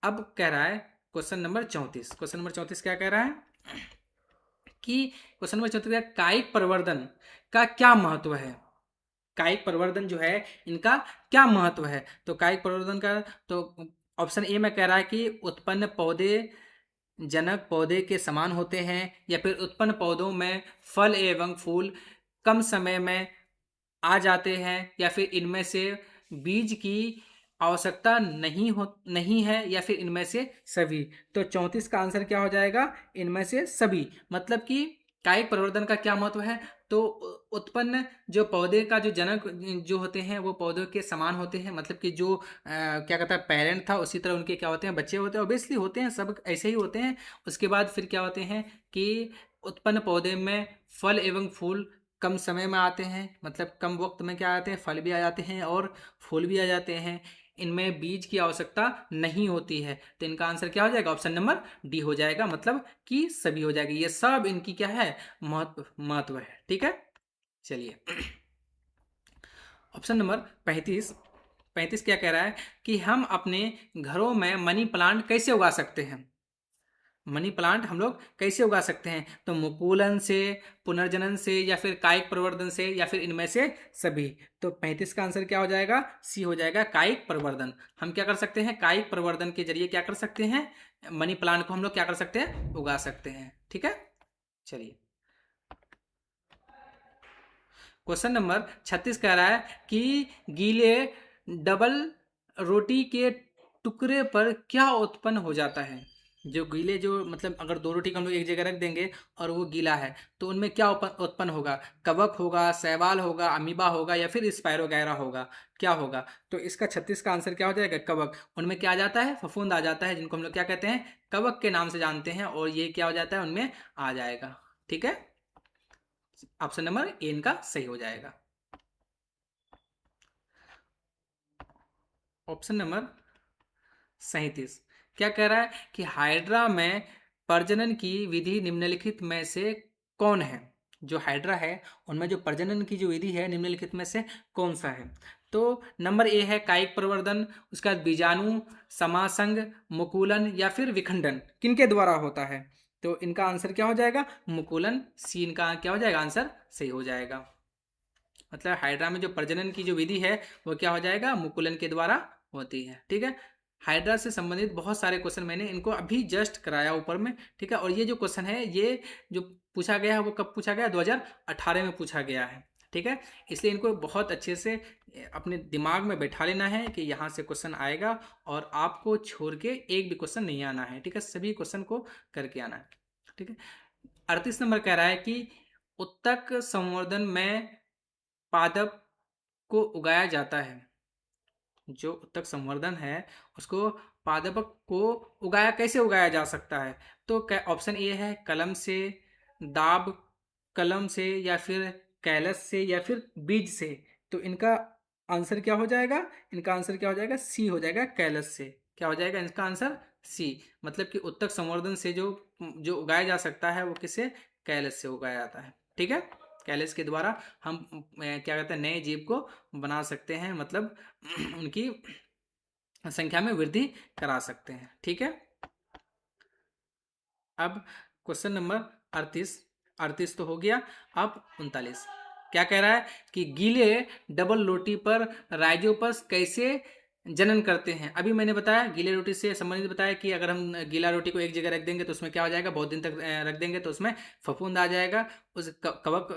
अब कह रहा है क्वेश्चन नंबर 34। क्वेश्चन नंबर 34 क्या कह रहा है कि क्वेश्चन नंबर 34 कायिक प्रवर्धन का क्या महत्व है? कायिक प्रवर्धन जो है, इनका क्या महत्व है? तो कायिक प्रवर्धन का, तो ऑप्शन ए में कह रहा है कि उत्पन्न पौधे जनक पौधे के समान होते हैं, या फिर उत्पन्न पौधों में फल एवं फूल कम समय में आ जाते हैं, या फिर इनमें से बीज की आवश्यकता नहीं है, या फिर इनमें से सभी। तो 34 का आंसर क्या हो जाएगा? इनमें से सभी। मतलब कि कायिक प्रवर्धन का क्या महत्व है? तो उत्पन्न जो पौधे का जो जनक जो होते हैं वो पौधों के समान होते हैं। मतलब कि जो क्या कहता है पेरेंट था, उसी तरह उनके क्या होते हैं, बच्चे होते हैं। ऑब्वियसली होते हैं, सब ऐसे ही होते हैं। उसके बाद फिर क्या होते हैं कि उत्पन्न पौधे में फल एवं फूल कम समय में आते हैं। मतलब कम वक्त में क्या आते हैं, फल भी आ जाते हैं और फूल भी आ जाते हैं। इनमें बीज की आवश्यकता नहीं होती है। तो इनका आंसर क्या हो जाएगा? ऑप्शन नंबर डी हो जाएगा। मतलब कि सभी हो जाएगी। ये सब इनकी क्या है, महत्व है। ठीक है, चलिए ऑप्शन नंबर 35। 35 क्या कह रहा है कि हम अपने घरों में मनी प्लांट कैसे उगा सकते हैं? मनी प्लांट हम लोग कैसे उगा सकते हैं? तो मुकुलन से, पुनर्जनन से, या फिर कायिक प्रवर्धन से, या फिर इनमें से सभी। तो 35 का आंसर क्या हो जाएगा? सी हो जाएगा, कायिक प्रवर्धन। हम क्या कर सकते हैं, कायिक प्रवर्धन के जरिए क्या कर सकते हैं, मनी प्लांट को हम लोग क्या कर सकते हैं, उगा सकते हैं। ठीक है, चलिए, क्वेश्चन नंबर 36 कह रहा है कि गीले डबल रोटी के टुकड़े पर क्या उत्पन्न हो जाता है। जो गीले, जो मतलब अगर दो रोटी को हम लोग एक जगह रख देंगे और वो गीला है, तो उनमें क्या उत्पन्न होगा। कवक होगा, शैवाल होगा, अमीबा होगा, या फिर स्पायरोगैरा होगा। क्या होगा। तो इसका 36 का आंसर क्या हो जाएगा, कवक। उनमें क्या आ जाता है, फफूंद आ जाता है, जिनको हम लोग क्या कहते हैं, कवक के नाम से जानते हैं। और ये क्या हो जाता है, उनमें आ जाएगा। ठीक है, ऑप्शन नंबर ए इनका सही हो जाएगा। ऑप्शन नंबर 37 क्या कह रहा है कि हाइड्रा में प्रजनन की विधि निम्नलिखित में से कौन है। जो हाइड्रा है उनमें जो प्रजनन की जो विधि है निम्नलिखित में से कौन सा है। तो नंबर ए है कायिक प्रवर्धन, उसका बाद बीजाणु समासंग, मुकुलन, या फिर विखंडन किनके द्वारा होता है। तो इनका आंसर क्या हो जाएगा, मुकुलन। सी इनका क्या हो जाएगा, आंसर सही हो जाएगा। मतलब हाइड्रा में जो प्रजनन की जो विधि है वो क्या हो जाएगा, मुकुलन के द्वारा होती है। ठीक है, हाइड्रा से संबंधित बहुत सारे क्वेश्चन मैंने इनको अभी जस्ट कराया ऊपर में। ठीक है, और ये जो क्वेश्चन है ये जो पूछा गया है वो कब पूछा गया, 2018 में पूछा गया है। ठीक है, इसलिए इनको बहुत अच्छे से अपने दिमाग में बैठा लेना है कि यहाँ से क्वेश्चन आएगा और आपको छोड़ के एक भी क्वेश्चन नहीं आना है। ठीक है, सभी क्वेश्चन को करके आना है। ठीक है, 38 नंबर कह रहा है कि उत्तक संवर्धन में पादप को उगाया जाता है। जो उत्तक संवर्धन है उसको पादप को उगाया कैसे उगाया जा सकता है। तो ऑप्शन ए है कलम से, दाब कलम से, या फिर कैलस से, या फिर बीज से। तो इनका आंसर क्या हो जाएगा, इनका आंसर क्या हो जाएगा, सी हो जाएगा, कैलस से। क्या हो जाएगा इसका आंसर, सी। मतलब कि उत्तक संवर्धन से जो जो उगाया जा सकता है वो किसे, कैलस से उगाया जाता है। ठीक है, कैलस के द्वारा हम क्या कहते हैं, नए जीव को बना सकते हैं, मतलब उनकी संख्या में वृद्धि करा सकते हैं। ठीक है, अब क्वेश्चन नंबर 38, 38 तो हो गया। अब 39 क्या कह रहा है कि गीले डबल रोटी पर राइजोपस कैसे जनन करते हैं। अभी मैंने बताया गीले रोटी से संबंधित बताया कि अगर हम गीला रोटी को एक जगह रख देंगे तो उसमें क्या हो जाएगा, बहुत दिन तक रख देंगे तो उसमें फफूंद आ जाएगा। उस कवक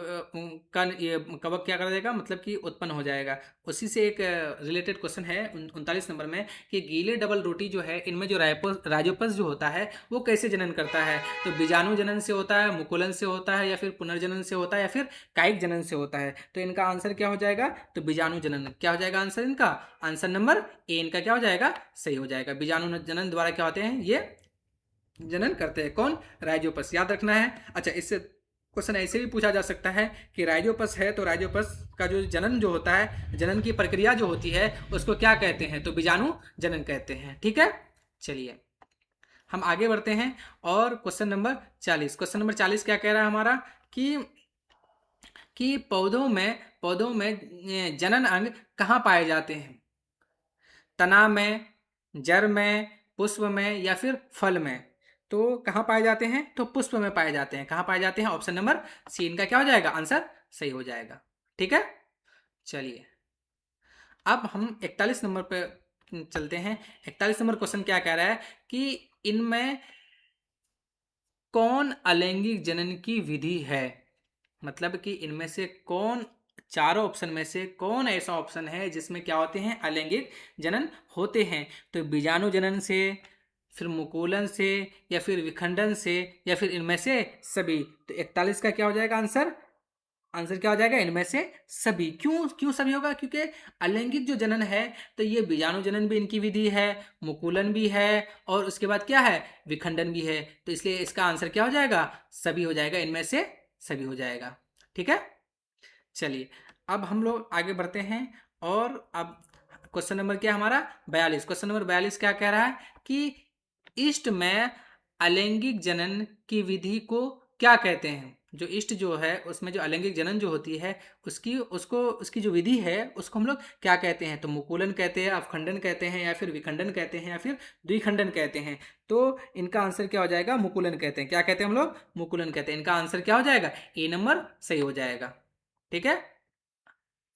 का ये कवक क्या कर देगा, मतलब कि उत्पन्न हो जाएगा। उसी से एक रिलेटेड क्वेश्चन है 39 नंबर में कि गीले डबल रोटी जो है इनमें जो राइजोपस जो होता है वो कैसे जनन करता है। तो बीजाणु जनन से होता है, मुकुलन से होता है, या फिर पुनर्जनन से होता है, या फिर कायिक जनन से होता है। तो इनका आंसर क्या हो जाएगा, तो बीजाणु जनन। क्या हो जाएगा आंसर इनका, आंसर नंबर ए इनका क्या हो जाएगा, सही हो जाएगा। बीजाणु जनन द्वारा क्या होते हैं, ये जनन करते हैं कौन, राइजोपस। याद रखना है। अच्छा, इससे क्वेश्चन ऐसे भी पूछा जा सकता है कि राइजोपस है तो राइजोपस का जो जनन जो होता है, जनन की प्रक्रिया जो होती है उसको क्या कहते हैं, तो बीजाणु जनन कहते हैं। ठीक है, चलिए हम आगे बढ़ते हैं। और क्वेश्चन नंबर 40, क्वेश्चन नंबर 40 क्या कह रहा है हमारा कि पौधों में जनन अंग कहाँ पाए जाते हैं। तना में, जड़ में, पुष्प में, या फिर फल में। तो कहाँ पाए जाते हैं, तो पुष्प में पाए जाते हैं। कहाँ पाए जाते हैं, ऑप्शन नंबर सी इनका क्या हो जाएगा, आंसर सही हो जाएगा। ठीक है, चलिए अब हम 41 नंबर पे चलते हैं। 41 नंबर क्वेश्चन क्या कह रहा है कि इनमें कौन अलैंगिक जनन की विधि है। मतलब कि इनमें से कौन, चारों ऑप्शन में से कौन ऐसा ऑप्शन है जिसमें क्या होते हैं, अलैंगिक जनन होते हैं। तो बीजाणु जनन से, फिर मुकुलन से, या फिर विखंडन से, या फिर इनमें से सभी। तो 41 का क्या हो जाएगा आंसर, आंसर क्या हो जाएगा, इनमें से सभी। क्यों क्यों सभी होगा, क्योंकि अलैंगिक जो जनन है तो ये बीजाणु जनन भी इनकी विधि है, मुकुलन भी है, और उसके बाद क्या है, विखंडन भी है। तो इसलिए इसका आंसर क्या हो जाएगा, सभी हो जाएगा, इनमें से सभी हो जाएगा। ठीक है, चलिए अब हम लोग आगे बढ़ते हैं। और अब क्वेश्चन नंबर क्या हमारा 42, क्वेश्चन नंबर 42 क्या कह रहा है कि ईस्ट में अलैंगिक जनन की विधि को क्या कहते हैं। जो ईस्ट जो है उसमें जो अलैंगिक जनन जो होती है उसकी जो विधि है उसको हम लोग क्या कहते हैं। तो मुकुलन कहते हैं, अवखंडन कहते हैं, या फिर विखंडन कहते हैं, या फिर द्विखंडन कहते हैं। तो इनका आंसर क्या हो जाएगा, मुकुलन कहते हैं। क्या कहते हैं हम लोग, मुकुलन कहते हैं। इनका आंसर क्या हो जाएगा, ए नंबर सही हो जाएगा। ठीक है,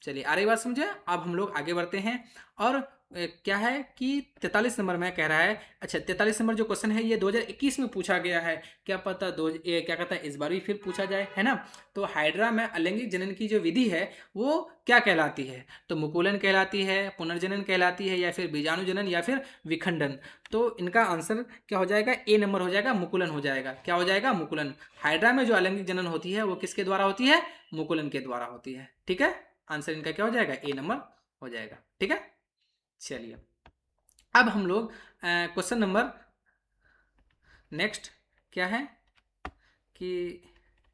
चलिए आ रही बात समझे। अब हम लोग आगे बढ़ते हैं। और क्या है कि 43 नंबर में कह रहा है। अच्छा, 43 नंबर जो क्वेश्चन है ये 2021 में पूछा गया है। क्या पता क्या कहता है इस बार भी फिर पूछा जाए, है ना। तो हाइड्रा में अलैंगिक जनन की जो विधि है वो क्या कहलाती है? तो मुकुलन कहलाती है, पुनर्जनन कहलाती है, या फिर बीजाणु जनन, या फिर विखंडन। तो इनका आंसर क्या हो जाएगा? ए नंबर हो जाएगा, मुकुलन हो जाएगा। क्या हो जाएगा? मुकुलन। हाइड्रा में जो अलैंगिक जनन होती है वो किसके द्वारा होती है? मुकुलन के द्वारा होती है। ठीक है, आंसर इनका क्या हो जाएगा? ए नंबर हो जाएगा। ठीक है, चलिए अब हम लोग क्वेश्चन नंबर नेक्स्ट क्या है कि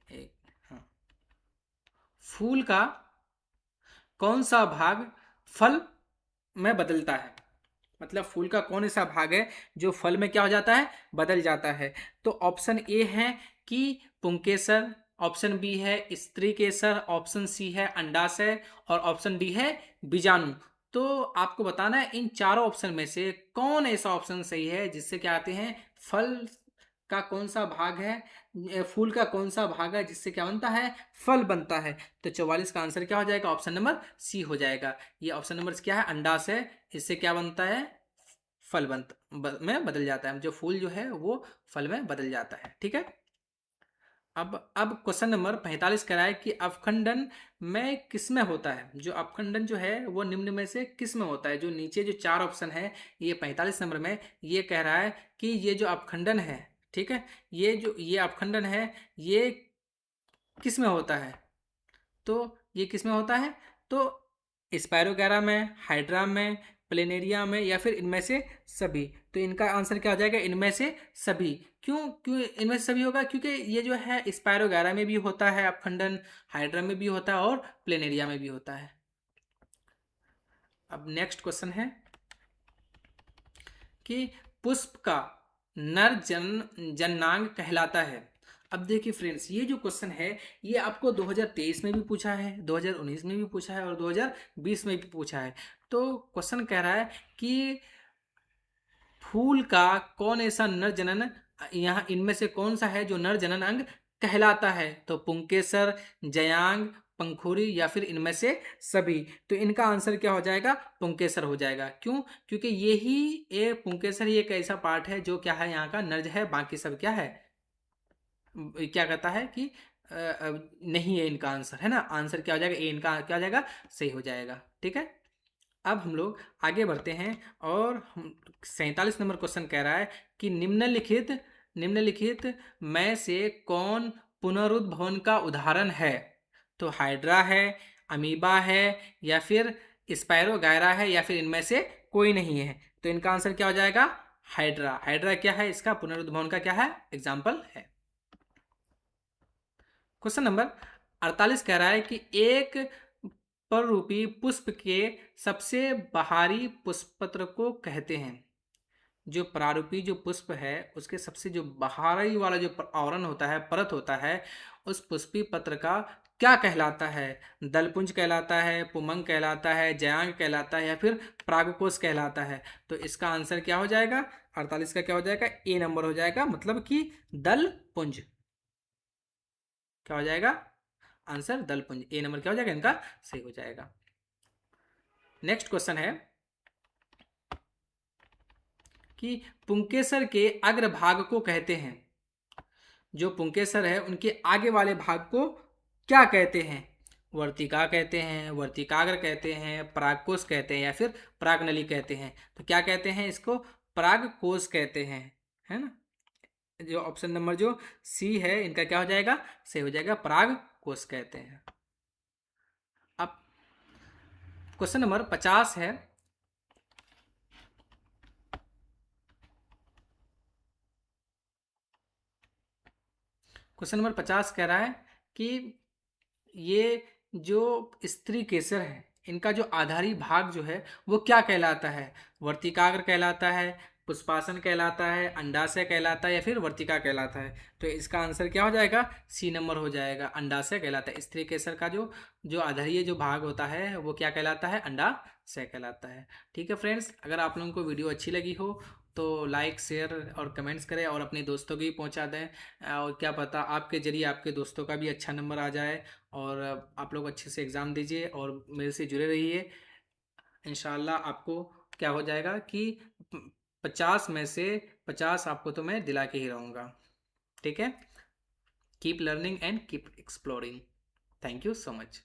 एक, हाँ, फूल का कौन सा भाग फल में बदलता है? मतलब फूल का कौन सा भाग है जो फल में क्या हो जाता है? बदल जाता है। तो ऑप्शन ए है कि पुंकेसर, ऑप्शन बी है स्त्री केसर, ऑप्शन सी है अंडाशय, और ऑप्शन डी है बीजाणु। तो आपको बताना है इन चारों ऑप्शन में से कौन ऐसा ऑप्शन सही है जिससे क्या आते हैं फल का कौन सा भाग है, फूल का कौन सा भाग है जिससे क्या बनता है? फल बनता है। तो 44 का आंसर क्या हो जाएगा? ऑप्शन नंबर सी हो जाएगा। ये ऑप्शन नंबर क्या है? अंडाशय। इससे क्या बनता है? फल में बदल जाता है, जो फूल जो है वो फल में बदल जाता है। ठीक है, अब क्वेश्चन नंबर 45 कह रहा है कि अवखंडन में किस में होता है? जो अवखंडन जो है वो निम्न में से किस में होता है? जो नीचे जो चार ऑप्शन है ये 45 नंबर में ये कह रहा है कि ये जो अवखंडन है, ठीक है, ये अवखंडन है ये किस में होता है? तो ये किस में होता है? तो स्पायरोगैरा में, हाइड्रा में, प्लेनेरिया में, या फिर इनमें से सभी। तो इनका आंसर क्या हो जाएगा? इनमें से सभी। क्यों क्यों इनमें से सभी होगा? क्योंकि ये जो है स्पायरोगैरा में भी होता है अपखंडन, हाइड्रा में भी होता है, और प्लेनेरिया में भी होता है। अब नेक्स्ट क्वेश्चन है कि पुष्प का नर जननांग कहलाता है। अब देखिए फ्रेंड्स, ये जो क्वेश्चन है ये आपको 2023 में भी पूछा है, 2019 में भी पूछा है, और 2020 में भी पूछा है। तो क्वेश्चन कह रहा है कि फूल का कौन ऐसा नर जनन, यहाँ इनमें से कौन सा है जो नर जनन अंग कहलाता है? तो पुंकेसर, जयांग, पंखुड़ी, या फिर इनमें से सभी। तो इनका आंसर क्या हो जाएगा? पुंकेसर हो जाएगा। क्यों? क्योंकि यही ये पुंकेसर ही एक ऐसा पार्ट है जो क्या है यहाँ का नर्ज है, बाकी सब क्या है क्या कहता है कि नहीं है इनका आंसर, है ना। आंसर क्या हो जाएगा? ए इनका क्या हो जाएगा? सही हो जाएगा। ठीक है, अब हम लोग आगे बढ़ते हैं और हम 47 नंबर क्वेश्चन कह रहा है कि निम्नलिखित में से कौन पुनरुद्भवन का उदाहरण है? तो हाइड्रा है, अमीबा है, या फिर स्पायरोगायरा है, या फिर इनमें से कोई नहीं है। तो इनका आंसर क्या हो जाएगा? हाइड्रा। हाइड्रा क्या है? इसका पुनरुद्भवन का क्या है? एग्जाम्पल है। क्वेश्चन नंबर 48 कह रहा है कि एक पररूपी पुष्प के सबसे बाहरी पुष्पपत्र को कहते हैं। जो प्रारूपी जो पुष्प है उसके सबसे जो बाहरी वाला जो आवरण होता है, परत होता है, उस पुष्पी पत्र का क्या कहलाता है? दलपुंज कहलाता है, पुमंग कहलाता है, जयांग कहलाता है, या फिर परागकोश कहलाता है? तो इसका आंसर क्या हो जाएगा? 48 का क्या हो जाएगा? ए नंबर हो जाएगा, मतलब कि दलपुंज। क्या हो जाएगा? आंसर दलपुंज। ए नंबर क्या हो जाएगा इनका? सही हो जाएगा। नेक्स्ट क्वेश्चन है कि पुंकेसर के अग्रभाग को कहते हैं। जो पुंकेसर है उनके आगे वाले भाग को क्या कहते हैं? वर्तिका कहते हैं, वर्तिकाग्र कहते हैं, परागकोश कहते हैं, या फिर परागनली कहते हैं? तो क्या कहते हैं इसको? परागकोश कहते हैं, है ना। जो ऑप्शन नंबर जो सी है इनका क्या हो जाएगा? सही हो जाएगा, परागकोश कहते हैं। अब क्वेश्चन नंबर 50 है। क्वेश्चन नंबर 50 कह रहा है कि ये जो स्त्री केसर है इनका जो आधारी भाग जो है वो क्या कहलाता है? वर्तिकाग्र कहलाता है, पुष्पासन कहलाता है, अंडाशय कहलाता है, या फिर वर्तिका कहलाता है? तो इसका आंसर क्या हो जाएगा? सी नंबर हो जाएगा, अंडाशय कहलाता है। स्त्री केसर का जो आधारीय जो भाग होता है वो क्या कहलाता है? अंडाशय कहलाता है। ठीक है फ्रेंड्स, अगर आप लोगों को वीडियो अच्छी लगी हो तो लाइक, शेयर और कमेंट्स करें, और अपने दोस्तों को भी पहुंचा दें। और क्या पता आपके जरिए आपके दोस्तों का भी अच्छा नंबर आ जाए, और आप लोग अच्छे से एग्ज़ाम दीजिए और मेरे से जुड़े रहिए। इंशाल्लाह आपको क्या हो जाएगा कि 50 में से 50 आपको तो मैं दिला के ही रहूँगा। ठीक है, keep learning and keep exploring. Thank you so much.